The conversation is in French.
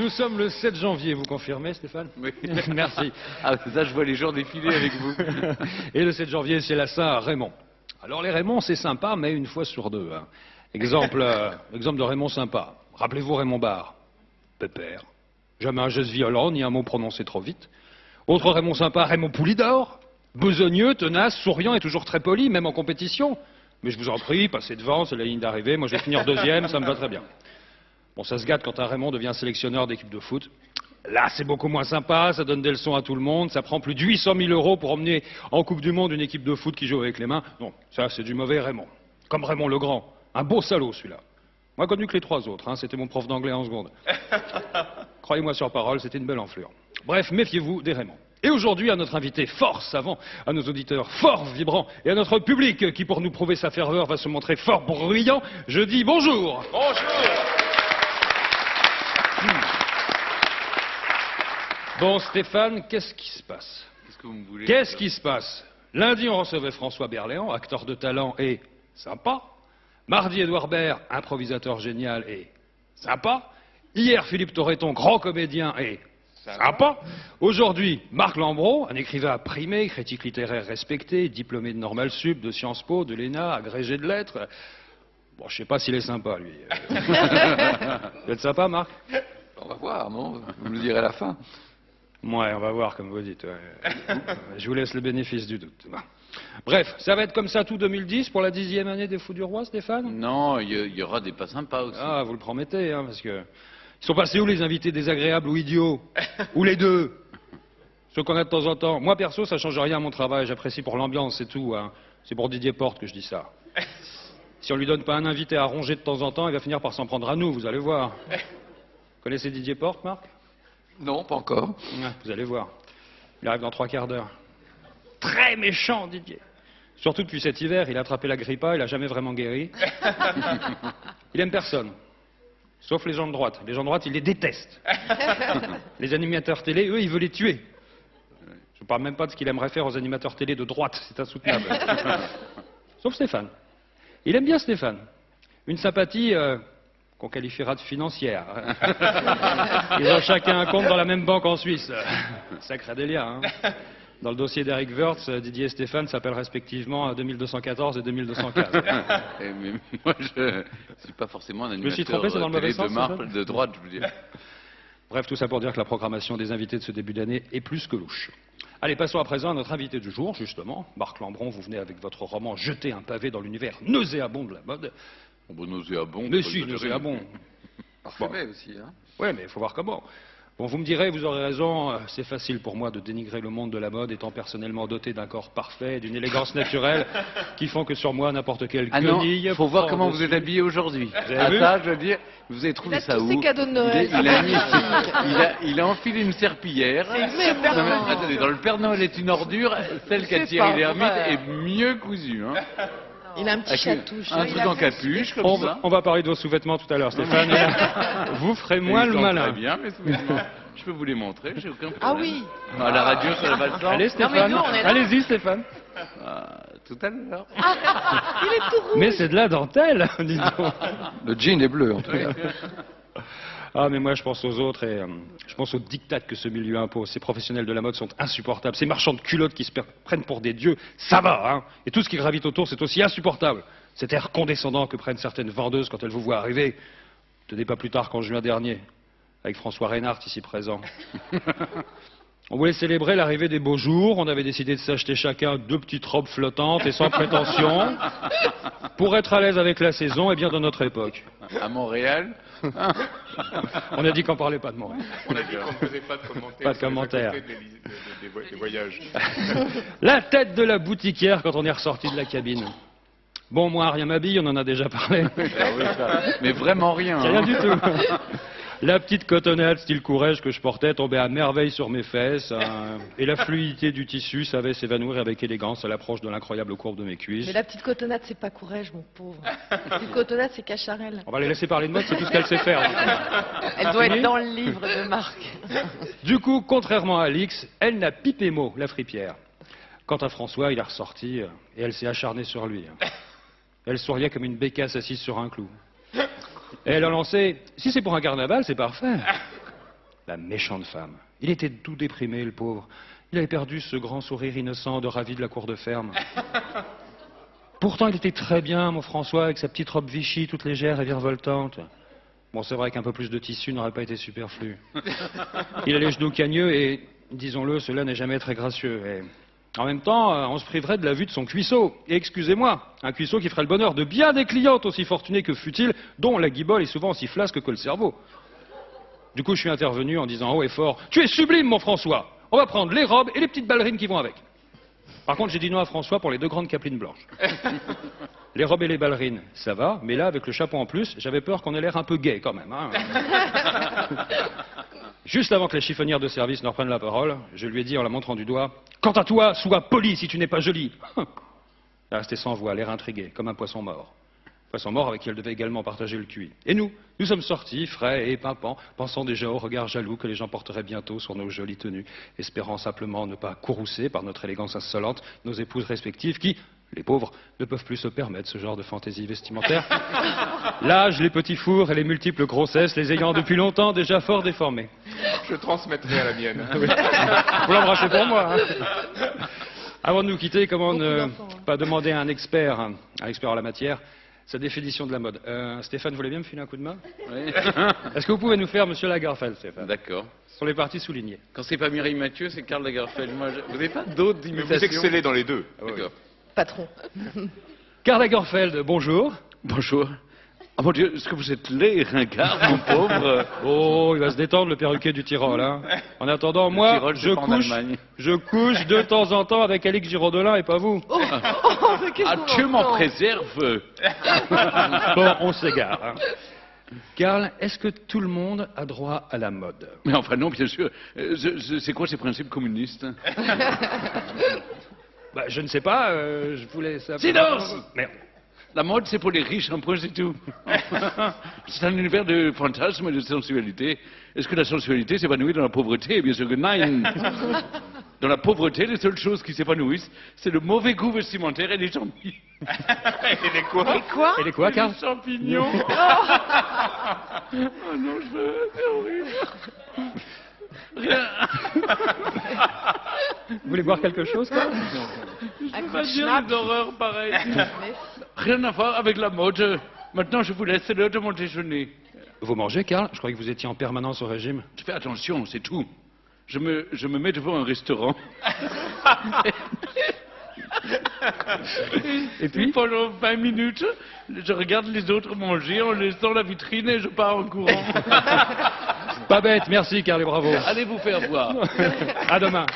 Nous sommes le 7 janvier, vous confirmez, Stéphane? Oui. Merci. Ah, ça, je vois les jours défiler avec vous. Et le 7 janvier, c'est la Saint-Raymond. Alors les Raymond, c'est sympa, mais une fois sur deux. Hein. Exemple de Raymond sympa. Rappelez-vous Raymond Barre. Pépère. Jamais un geste violent, ni un mot prononcé trop vite. Autre Raymond sympa, Raymond Poulidor. Besogneux, tenace, souriant et toujours très poli, même en compétition. Mais je vous en prie, passez devant, c'est la ligne d'arrivée. Moi, je vais finir deuxième, ça me va très bien. Bon, ça se gâte quand un Raymond devient sélectionneur d'équipe de foot. Là, c'est beaucoup moins sympa, ça donne des leçons à tout le monde, ça prend plus de 800 000 € pour emmener en Coupe du Monde une équipe de foot qui joue avec les mains. Non, ça, c'est du mauvais Raymond. Comme Raymond le Grand. Un beau salaud, celui-là. Moins connu que les trois autres, hein, c'était mon prof d'anglais en seconde. Croyez-moi sur parole, c'était une belle enflure. Bref, méfiez-vous des Raymond. Et aujourd'hui, à notre invité fort savant, à nos auditeurs fort vibrants, et à notre public qui, pour nous prouver sa ferveur, va se montrer fort bruyant, je dis bonjour. Bonjour. Bon, Stéphane, qu'est-ce qui se passe? Qu'est-ce que vous me voulez? Qu'est-ce qui se passe? Lundi, on recevait François Berléand, acteur de talent et sympa. Mardi, Édouard Baird, improvisateur génial et sympa. Hier, Philippe Torreton, grand comédien et sympa. Aujourd'hui, Marc Lambron, un écrivain primé, critique littéraire respecté, diplômé de Normal Sup, de Sciences Po, de l'ENA, agrégé de lettres. Bon, je sais pas s'il est sympa, lui. Vous êtes sympa, Marc? On va voir, non? Vous me le direz à la fin. Ouais, on va voir, comme vous dites. Ouais. Je vous laisse le bénéfice du doute. Bon. Bref, ça va être comme ça tout 2010 pour la 10e année des Fous du Roi, Stéphane? Non, il y aura des pas sympas aussi. Ah, vous le promettez, hein, parce que... Ils sont passés où, les invités désagréables ou idiots? Ou les deux? Ceux qu'on a de temps en temps. Moi, perso, ça change rien à mon travail. J'apprécie pour l'ambiance, c'est tout. Hein. C'est pour Didier Porte que je dis ça. Si on lui donne pas un invité à ronger de temps en temps, il va finir par s'en prendre à nous, vous allez voir. Vous connaissez Didier Porte, Marc? Non, pas encore. Ouais, vous allez voir. Il arrive dans 3 quarts d'heure. Très méchant, Didier. Surtout depuis cet hiver, il a attrapé la grippa, il a jamais vraiment guéri. Il aime personne. Sauf les gens de droite. Les gens de droite, il les déteste. Les animateurs télé, eux, il veut les tuer. Je ne parle même pas de ce qu'il aimerait faire aux animateurs télé de droite, c'est insoutenable. Sauf Stéphane. Il aime bien Stéphane. Une sympathie qu'on qualifiera de financière. Ils ont chacun un compte dans la même banque en Suisse. Sacré délire, hein. Dans le dossier d'Eric Woerth, Didier et Stéphane s'appellent respectivement 2214 et 2215. Mais moi, je ne suis pas forcément un Je me suis animateur trompé, c'est dans le mauvais télé sens, de marque de droite, je veux dire. Bref, tout ça pour dire que la programmation des invités de ce début d'année est plus que louche. Allez, passons à présent à notre invité du jour, justement. Marc Lambron, vous venez avec votre roman Jeter un pavé dans l'univers nauséabond de la mode. Bon, nauséabond. Mais si, nauséabond. Parfumé aussi, hein. Ouais, mais il faut voir comment. Bon, vous me direz, vous aurez raison, c'est facile pour moi de dénigrer le monde de la mode, étant personnellement doté d'un corps parfait, d'une élégance naturelle, qui font que sur moi, n'importe quelle Ah non, guenille... il faut voir comment dessus. vous êtes habillé aujourd'hui. Vous avez vu Ça, je veux dire, vous avez trouvé Il a ça tous où? ses cadeaux de Noël. Il a enfilé une serpillière. C'est Non, mais attendez, dans le Père Noël est une ordure, celle qu'a C'est Thierry pas Lhermitte vrai. est mieux cousue. Hein. Il a un petit Avec chatouche. un truc en capuche, comme ça. On va parler de vos sous-vêtements tout à l'heure, Stéphane. Vous ferez moins Ils le sont malin. Très bien, mes sous-vêtements. Je peux vous les montrer, j'ai aucun problème. Ah oui. Non, à la radio, ça va le sens. Allez, Non, mais Stéphane. nous, on est là. Allez-y, Stéphane. Ah, tout à l'heure. Il est tout rouge. Mais c'est de la dentelle, dis donc. Le jean est bleu, en tout cas. Ah, mais moi, je pense aux autres et je pense aux dictats que ce milieu impose. Ces professionnels de la mode sont insupportables. Ces marchands de culottes qui se prennent pour des dieux, ça va, hein. Et tout ce qui gravite autour, c'est aussi insupportable. Cet air condescendant que prennent certaines vendeuses quand elles vous voient arriver. Tenez pas plus tard qu'en juin dernier, avec François Reynard ici présent. On voulait célébrer l'arrivée des beaux jours. On avait décidé de s'acheter chacun 2 petites robes flottantes et sans prétention, pour être à l'aise avec la saison et bien dans notre époque. À Montréal. On a dit qu'on parlait pas de moi. On a dit qu'on ne faisait pas de commentaires. Pas de sur les commentaires. à côté des voyages. La tête de la boutiquière quand on est ressorti de la cabine. Bon, moi, rien m'habille, on en a déjà parlé. Ah oui, ça. Mais vraiment rien. Rien hein. du tout. La petite cotonnade style courage que je portais tombait à merveille sur mes fesses, hein, et la fluidité du tissu savait s'évanouir avec élégance à l'approche de l'incroyable courbe de mes cuisses. Mais la petite cotonnade, c'est pas courage, mon pauvre. La petite cotonnade, c'est Cacharel. On va les laisser parler de mode, c'est tout ce qu'elle sait faire. Elle doit Oui. être dans le livre de Marc. Du coup, contrairement à Alix, elle n'a pipé mot, la fripière. Quant à François, il est ressorti et elle s'est acharnée sur lui. Elle souriait comme une bécasse assise sur un clou. Et elle a lancé « Si c'est pour un carnaval, c'est parfait. » La méchante femme. Il était tout déprimé, le pauvre. Il avait perdu ce grand sourire innocent de ravi de la cour de ferme. Pourtant, il était très bien, mon François, avec sa petite robe Vichy, toute légère et virevoltante. Bon, c'est vrai qu'un peu plus de tissu n'aurait pas été superflu. Il a les genoux cagneux et, disons-le, cela n'est jamais très gracieux. Et en même temps, on se priverait de la vue de son cuisseau. Et excusez-moi, un cuisseau qui ferait le bonheur de bien des clientes aussi fortunées que futiles, dont la guibole est souvent aussi flasque que le cerveau. Du coup, je suis intervenu en disant haut et fort « Tu es sublime, mon François! On va prendre les robes et les petites ballerines qui vont avec. » Par contre, j'ai dit non à François pour les 2 grandes capelines blanches. Les robes et les ballerines, ça va, mais là, avec le chapeau en plus, j'avais peur qu'on ait l'air un peu gay quand même. Hein. Juste avant que la chiffonnière de service ne reprenne la parole, je lui ai dit en la montrant du doigt « Quant à toi, sois poli si tu n'es pas jolie !» Elle est restée sans voix, l'air intrigué, comme un poisson mort. Poisson mort avec qui elle devait également partager le cuit. Et nous sommes sortis, frais et pimpants, pensant déjà au regard jaloux que les gens porteraient bientôt sur nos jolies tenues, espérant simplement ne pas courroucer par notre élégance insolente nos épouses respectives qui, les pauvres, ne peuvent plus se permettre ce genre de fantaisie vestimentaire. L'âge, les petits fours et les multiples grossesses les ayant depuis longtemps déjà fort déformés. Je transmettrai à la mienne. Vous l'embrassez pour moi. Hein. Avant de nous quitter, comment ne pas demander à un expert en la matière, sa définition de la mode. Stéphane, vous voulez bien me filer un coup de main? Oui. Est-ce que vous pouvez nous faire Monsieur Lagerfeld, Stéphane? D'accord. Sur les parties soulignées. Quand c'est pas Mireille Mathieu, c'est Karl Lagerfeld. Vous n'avez pas d'autres Mais imitations? vous excellez dans les deux. D'accord. Patron. Karl Lagerfeld, bonjour. Bonjour. Ah mon Dieu, est-ce que vous êtes laid et ringard, mon pauvre? Oh, il va se détendre le perruquier du Tyrol. Hein. En attendant, moi, Tyrol, c'est pas en Allemagne. je couche de temps en temps avec Alix Giraudelin et pas vous. Oh, mais qu'est-ce Ah, qu'on Dieu m'en entend préserve. Bon, on s'égare. Hein. Karl, est-ce que tout le monde a droit à la mode? Mais enfin non, bien sûr. C'est quoi ces principes communistes? Bah, je ne sais pas, je voulais savoir... Silence! Merde. La mode, c'est pour les riches, un point, c'est tout. C'est un univers de fantasme et de sensualité. Est-ce que la sensualité s'épanouit dans la pauvreté? Bien sûr que non. Dans la pauvreté, les seules choses qui s'épanouissent, c'est le mauvais goût vestimentaire et les champignons. Et les quoi? Et quoi? Et les quoi, Karl? Les champignons. Oh non, c'est horrible. Rien. Vous voulez boire quelque chose, Karl? Un coup Pas de dire schnapp. des horreurs pareilles. Mais- Rien à voir avec la mode. Maintenant, je vous laisse, c'est l'heure de mon déjeuner. Vous mangez, Karl? Je croyais que vous étiez en permanence au régime. Je fais attention, c'est tout. Je me mets devant un restaurant. Et puis? Pendant 20 minutes, je regarde les autres manger en laissant la vitrine et je pars en courant. Pas bête, merci, Karl, et bravo. Allez vous faire voir. À demain.